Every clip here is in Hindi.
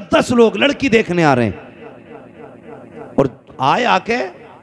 10-10 लोग लड़की देखने आ रहे हैं और आए आके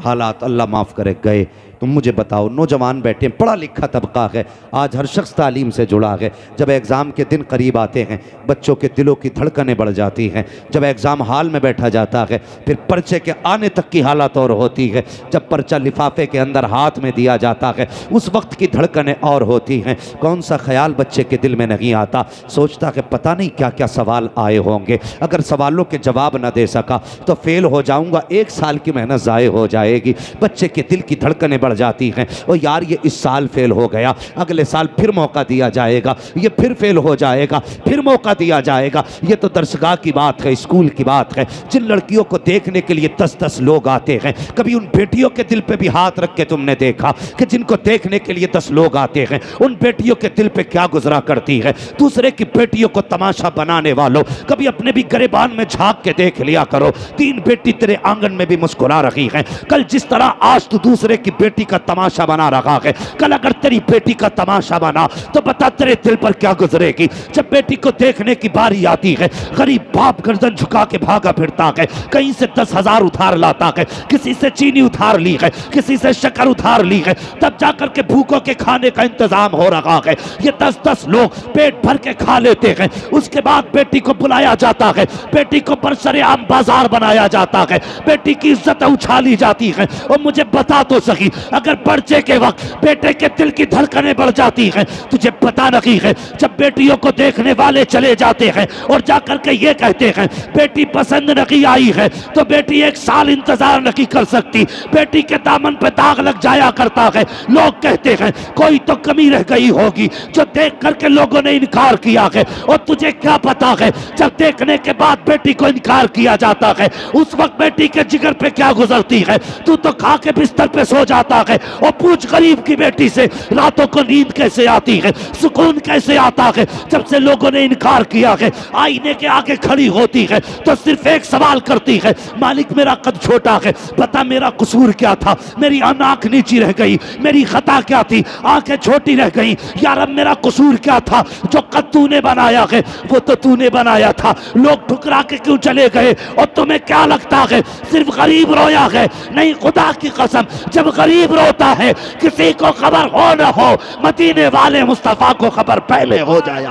हालात अल्लाह माफ करे गए। तुम मुझे बताओ, नौजवान बैठे हैं, पढ़ा लिखा तबका है, आज हर शख्स तालीम से जुड़ा है। जब एग्ज़ाम के दिन करीब आते हैं बच्चों के दिलों की धड़कनें बढ़ जाती हैं। जब एग्ज़ाम हाल में बैठा जाता है फिर पर्चे के आने तक की हालत और होती है। जब पर्चा लिफाफे के अंदर हाथ में दिया जाता है उस वक्त की धड़कनें और होती हैं। कौन सा ख्याल बच्चे के दिल में नहीं आता, सोचता है पता नहीं क्या क्या सवाल आए होंगे, अगर सवालों के जवाब न दे सका तो फेल हो जाऊँगा, 1 साल की मेहनत ज़ाय हो जाएगी। बच्चे के दिल की धड़कनें बढ़ जाती हैं। और यार ये इस साल फेल हो गया, अगले साल फिर मौका दिया जाएगा, ये फिर फेल हो जाएगा, फिर मौका दिया जाएगा। ये तो दरसगाह की बात है, स्कूल की बात है। जिन लड़कियों को देखने के लिए 10-10 लोग आते हैं, कभी उन बेटियों के दिल पे भी हाथ रख के तुमने देखा कि जिनको देखने के लिए 10 लोग आते हैं उन बेटियों के दिल पे क्या गुजरा करती है। दूसरे की बेटियों को तमाशा बनाने वालों, कभी अपने भी गरेबान में झांक के देख लिया करो। 3 बेटी तेरे आंगन में भी मुस्कुरा रही हैं। कल जिस तरह आज तू दूसरे की बेटी का तमाशा बना रहा है, कल अगर तेरी बेटी का तमाशा बना तो बता तेरे दिल पर क्या गुजरेगी। जब बेटी को देखने की बारी आती है गरीब बाप गर्दन झुका के भागा फिरता है, कहीं से 10,000 उधार लाता है, किसी से चीनी उधार ली है, किसी से शक्कर उधार ली है, तब जाकर के भूखों के खाने का इंतजाम हो रहा है। ये 10-10 लोग पेट भर के खा लेते हैं, उसके बाद बेटी को बुलाया जाता है, बेटी को बरसरे-आम बाजार बनाया जाता है, बेटी की इज्जत उछाली जाती है। और मुझे बता तो सही, अगर पर्चे के वक्त बेटे के दिल की धड़कनें बढ़ जाती हैं, तुझे पता नहीं है जब बेटियों को देखने वाले चले जाते हैं और जाकर के ये कहते हैं बेटी पसंद नहीं आई है, तो बेटी 1 साल इंतजार नहीं कर सकती, बेटी के दामन पे दाग लग जाया करता है। लोग कहते हैं कोई तो कमी रह गई होगी जो देख करके लोगों ने इनकार किया है। और तुझे क्या पता है जब देखने के बाद बेटी को इनकार किया जाता है उस वक्त बेटी के जिगर पे क्या गुजरती है। तू तो खा के बिस्तर पे सो जाता है और पूछ गरीब की बेटी से रातों को नींद कैसे आती है, सुकून कैसे आता है। जब से लोगों ने इनकार किया है आईने के आगे खड़ी होती है तो सिर्फ एक सवाल करती है, मालिक मेरा कद छोटा है, बता मेरा कसूर क्या था, मेरी आंख नीची रह गई, मेरी खता क्या थी, आंखें छोटी रह गई, यार अब मेरा कसूर क्या था, जो कद तूने बनाया है वो तो तूने बनाया था, लोग ठुकरा के क्यों चले गए और तुम्हें क्या लगता है सिर्फ गरीब रोया है। नहीं, खुदा की कसम जब गरीब रोता है किसी को खबर हो न हो, मदीने वाले मुस्तफा को खबर पहले हो जाया।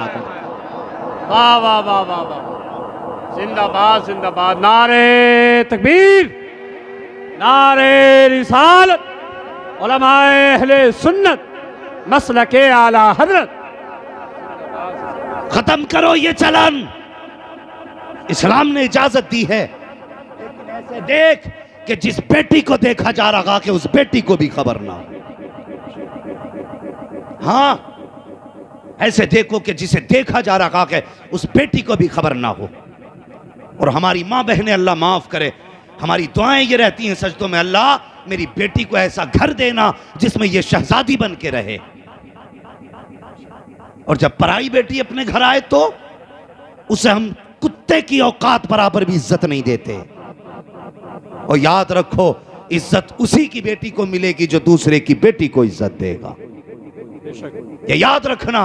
वाह वाह वाह वाह वाह, जिंदाबाद जिंदाबाद, नारे तकबीर, नारे रिसालत, उलमाए अहले सुन्नत, मसलके आला हजरत। खत्म करो ये चलन, इस्लाम ने इजाजत दी है, लेकिन ऐसे देख कि जिस बेटी को देखा जा रहा कि उस बेटी को भी खबर ना हो। हाँ, ऐसे देखो कि जिसे देखा जा रहा है उस बेटी को भी खबर ना हो। और हमारी माँ बहनें, अल्लाह माफ करे, हमारी दुआएं ये रहती हैं सजदों में, अल्लाह मेरी बेटी को ऐसा घर देना जिसमें ये शहजादी बन के रहे। और जब पराई बेटी अपने घर आए तो उसे हम कुत्ते की औकात बराबर भी इज्जत नहीं देते। और याद रखो, इज्जत उसी की बेटी को मिलेगी जो दूसरे की बेटी को इज्जत देगा, ये याद रखना,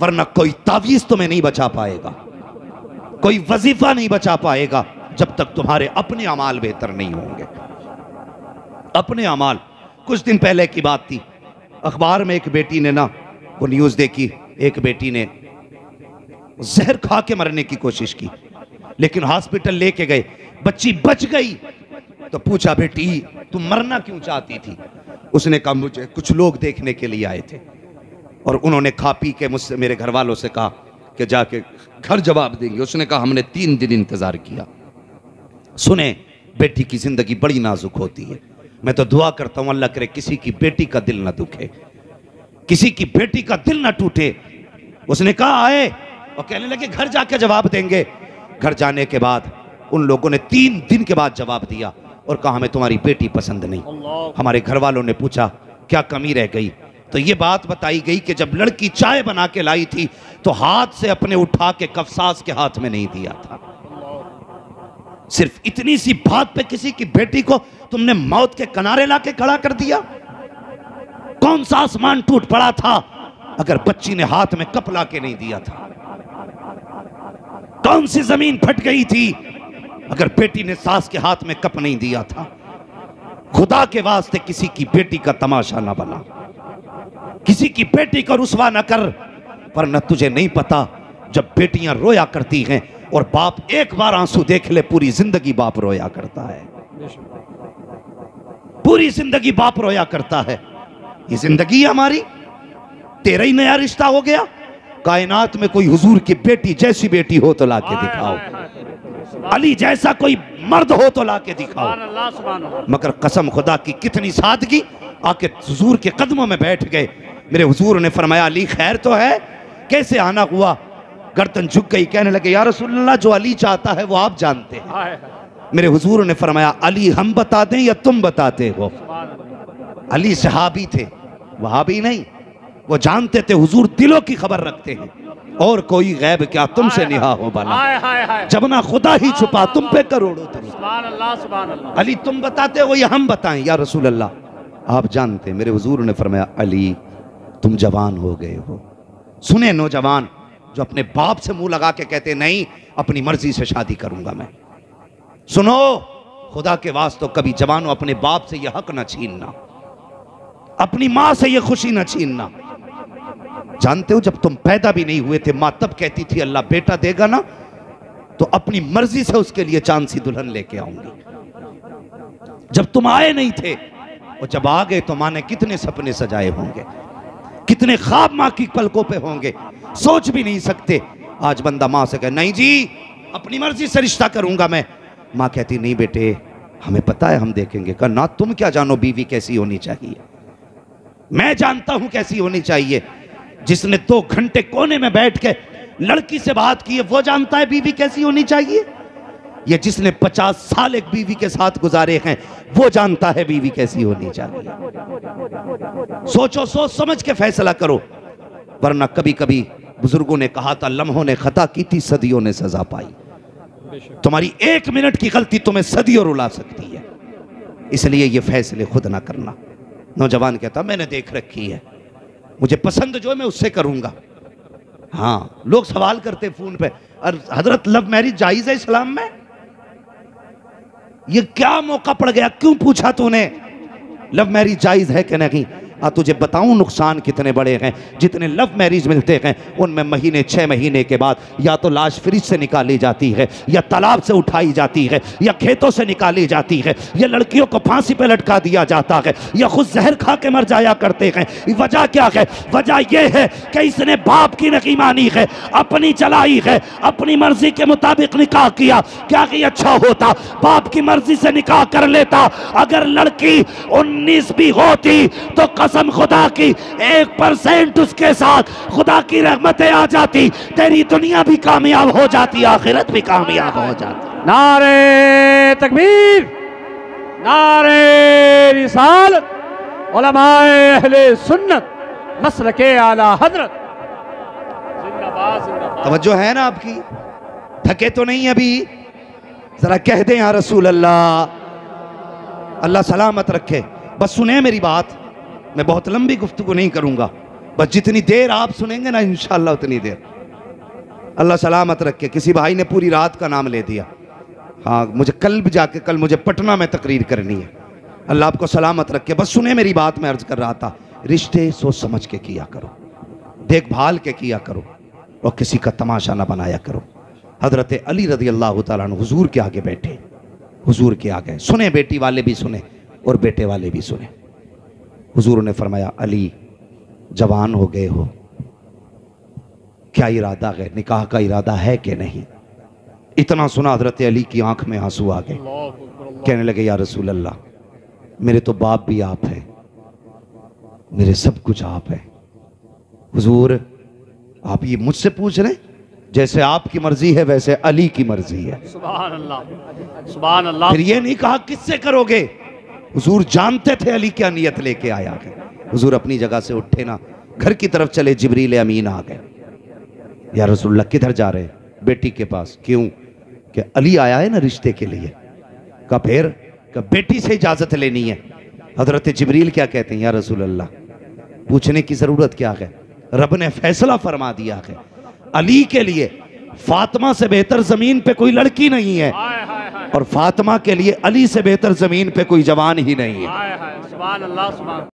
वरना कोई तावीज तुम्हें नहीं बचा पाएगा, कोई वजीफा नहीं बचा पाएगा जब तक तुम्हारे अपने अमाल बेहतर नहीं होंगे। अपने अमाल, कुछ दिन पहले की बात थी, अखबार में एक बेटी ने ना वो न्यूज़ देखी, एक बेटी ने जहर खा के मरने की कोशिश की, लेकिन हॉस्पिटल लेके गए, बच्ची बच गई। तो पूछा बेटी तुम मरना क्यों चाहती थी? उसने कहा मुझे कुछ लोग देखने के लिए आए थे और उन्होंने खा पी के मुझसे, मेरे घर वालों से कहा कि जाके घर जवाब देंगे। उसने कहा हमने 3 दिन इंतजार किया। सुने, बेटी की जिंदगी बड़ी नाजुक होती है। मैं तो दुआ करता हूं अल्लाह करे किसी की बेटी का दिल ना दुखे, किसी की बेटी का दिल ना टूटे। उसने कहा आए और कहने लगे घर जाके जवाब देंगे। घर जाने के बाद उन लोगों ने 3 दिन के बाद जवाब दिया और कहा हमें तुम्हारी बेटी पसंद नहीं। हमारे घर वालों ने पूछा क्या कमी रह गई, तो ये बात बताई गई कि जब लड़की चाय बना के लाई थी तो हाथ से अपने उठा के कफसास के हाथ में नहीं दिया था। सिर्फ इतनी सी बात पे किसी की बेटी को तुमने मौत के किनारे लाके खड़ा कर दिया। कौन सा आसमान टूट पड़ा था अगर बच्ची ने हाथ में कप ला के नहीं दिया था? कौन सी जमीन फट गई थी अगर बेटी ने सास के हाथ में कप नहीं दिया था। खुदा के वास्ते किसी की बेटी का तमाशा ना बना, किसी की बेटी को रुसवा न कर, वरना तुझे नहीं पता जब बेटियां रोया करती हैं और बाप एक बार आंसू देख ले पूरी जिंदगी बाप रोया करता है, पूरी जिंदगी बाप रोया करता है। ये जिंदगी हमारी, तेरा ही नया रिश्ता हो गया। कायनात में कोई हुजूर की बेटी जैसी बेटी हो तो लाके दिखाओ, अली जैसा कोई मर्द हो तो लाके दिखाओ। मगर कसम खुदा की कितनी सादगी, आके हुजूर के कदमों में बैठ गए। मेरे हुजूर ने फरमाया अली खैर तो है, कैसे आना हुआ? गर्दन झुक गई, कहने लगे या रसूलल्लाह जो अली चाहता है वो आप जानते हैं। मेरे हुजूर ने फरमाया अली हम बता दें या तुम बताते हो? अली सहाबी थे, वहाबी नहीं। वो जानते थे हुजूर दिलों की खबर रखते हैं, और कोई गैब क्या तुमसे निहा हो बना, जब ना खुदा ही छुपा तुम पे करोड़ों दरूद। अली तुम बताते हो या हम बताएं? या रसूल अल्लाह आप जानते। मेरे हुजूर ने फरमाया अली तुम जवान हो गए हो। सुने नौजवान जो अपने बाप से मुंह लगा के कहते नहीं अपनी मर्जी से शादी करूंगा मैं, सुनो खुदा के वास्ते कभी जवानों अपने बाप से यह हक ना छीनना, अपनी मां से यह खुशी ना छीनना। जानते हो जब तुम पैदा भी नहीं हुए थे मां तब कहती थी अल्लाह बेटा देगा ना तो अपनी मर्जी से उसके लिए चांद सी दुल्हन लेके आऊंगी। जब तुम आए नहीं थे और जब आ गए तो मां ने कितने सपने सजाए होंगे, कितने ख्वाब मां की पलकों पे होंगे, सोच भी नहीं सकते। आज बंदा मां से कहे नहीं जी अपनी मर्जी से रिश्ता करूंगा मैं, मां कहती नहीं बेटे हमें पता है हम देखेंगे। कहा ना तुम क्या जानो बीवी कैसी होनी चाहिए, मैं जानता हूं कैसी होनी चाहिए। जिसने 2 घंटे कोने में बैठ के लड़की से बात की है वो जानता है बीवी कैसी होनी चाहिए। ये जिसने 50 साल एक बीवी के साथ गुजारे हैं वो जानता है बीवी कैसी होनी चाहिए। सोचो, सोच समझ के फैसला करो, वरना कभी कभी बुजुर्गों ने कहा था लम्हों ने खता की थी सदियों ने सजा पाई। तुम्हारी 1 मिनट की गलती तुम्हें सदियों रुला सकती है, इसलिए ये फैसले खुद ना करना। नौजवान कहता मैंने देख रखी है, मुझे पसंद जो है मैं उससे करूंगा। हाँ लोग सवाल करते फोन पे और हजरत लव मैरिज जायज है इस्लाम में? ये क्या मौका पड़ गया, क्यों पूछा तूने लव मैरिज जायज है कि नहीं? तुझे बताऊं नुकसान कितने बड़े हैं। जितने लव मैरिज मिलते हैं उनमें महीने 6 महीने के बाद या तो लाश फ्रिज से निकाली जाती है, या तालाब से उठाई जाती है, या खेतों से निकाली जाती है, या लड़कियों को फांसी पे लटका दिया जाता है, या खुद जहर खा के मर जाया करते हैं। वजह क्या है? वजह यह है कि इसने बाप की नहीं मानी है, अपनी चलाई है, अपनी मर्जी के मुताबिक निकाह किया। क्या कि अच्छा होता बाप की मर्जी से निकाह कर लेता, अगर लड़की 19 भी होती तो कसम खुदा की 1% उसके साथ खुदा की रहमतें आ जाती, तेरी दुनिया भी कामयाब हो जाती, आखिरत भी कामयाब हो जाती। नारे तकबीर, नारे रिसालत, उलमाए अहले सुन्नत, मसलके आला हजरत, जिंदाबाद जिंदाबाद। तवज्जो है ना आपकी? थके तो नहीं अभी? जरा कह दें या रसूल अल्लाह, अल्लाह सलामत रखे। बस सुने मेरी बात, मैं बहुत लंबी गुफ्तगू नहीं करूंगा, बस जितनी देर आप सुनेंगे ना इंशाअल्लाह उतनी देर। अल्लाह सलामत रखे। किसी भाई ने पूरी रात का नाम ले दिया। हाँ मुझे कल भी जाके, कल मुझे पटना में तकरीर करनी है। अल्लाह आपको सलामत रखे। बस सुने मेरी बात, मैं अर्ज कर रहा था रिश्ते सोच समझ के किया करो, देखभाल के किया करो, और किसी का तमाशा ना बनाया करो। हजरत अली रज़ी अल्लाह तआला अन्हु हुजूर के आगे बैठे, हुजूर के आगे सुने, बेटी वाले भी सुने और बेटे वाले भी सुने। हुजूर ने फरमाया अली जवान हो गए हो, क्या इरादा है, निकाह का इरादा है कि नहीं? इतना सुना हजरत अली की आंख में आंसू आ गए। कहने लगे या रसूल अल्लाह मेरे तो बाप भी आप हैं, मेरे सब कुछ आप हैं। हुजूर आप ये मुझसे पूछ रहे? जैसे आपकी मर्जी है वैसे अली की मर्जी है। सुभान अल्लाह, सुभान अल्लाह। फिर ये नहीं कहा किससे करोगे, हुजूर जानते थे अली क्या नियत लेके आया है। हुजूर अपनी जगह से उठे ना, घर की तरफ चले, जिब्रील अमीन आ गए। या रसूलल्लाह किधर जा रहे? बेटी के पास। क्यों? कि अली आया है ना रिश्ते के लिए। का फिर का बेटी से इजाजत लेनी है। हजरत जिब्रील क्या कहते हैं? या रसूलल्लाह पूछने की जरूरत क्या है, रब ने फैसला फरमा दिया है, अली के लिए फातिमा से बेहतर जमीन पे कोई लड़की नहीं है, हाय हाय हाय और फातिमा के लिए अली से बेहतर जमीन पे कोई जवान ही नहीं है। हाय हाय सुभान अल्लाह सुभान